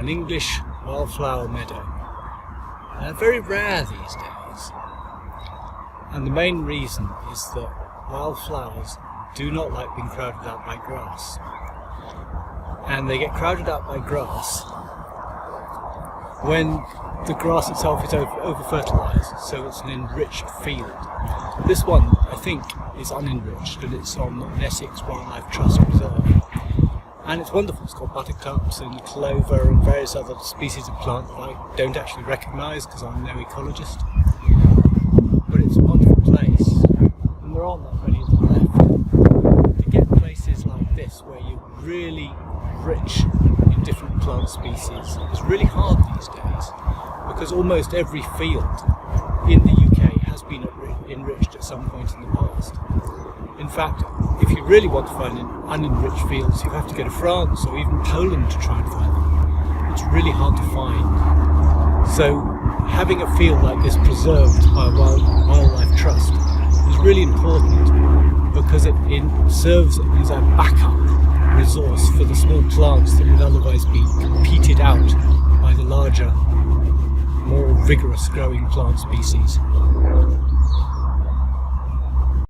an English wildflower meadow. They're very rare these days, and the main reason is that wildflowers do not like being crowded out by grass, and they get crowded out by grass when the grass itself is over fertilised, so it's an enriched field. This one, I think, is unenriched, and it's on an Essex Wildlife Trust Reserve. And it's wonderful. It's got buttercups and clover and various other species of plant that I don't actually recognise because I'm no ecologist. But it's a wonderful place, and there aren't that many of them left. To get places like this where you're really rich in different plant species is really hard these days, because almost every field in the UK has been enriched at some point in the past. In fact, if you really want to find unenriched fields, you have to go to France or even Poland to try and find them. It's really hard to find. So having a field like this preserved by a wildlife trust is really important, because it serves as a backup resource for the small plants that would otherwise be competed out by the larger, more vigorous growing plant species.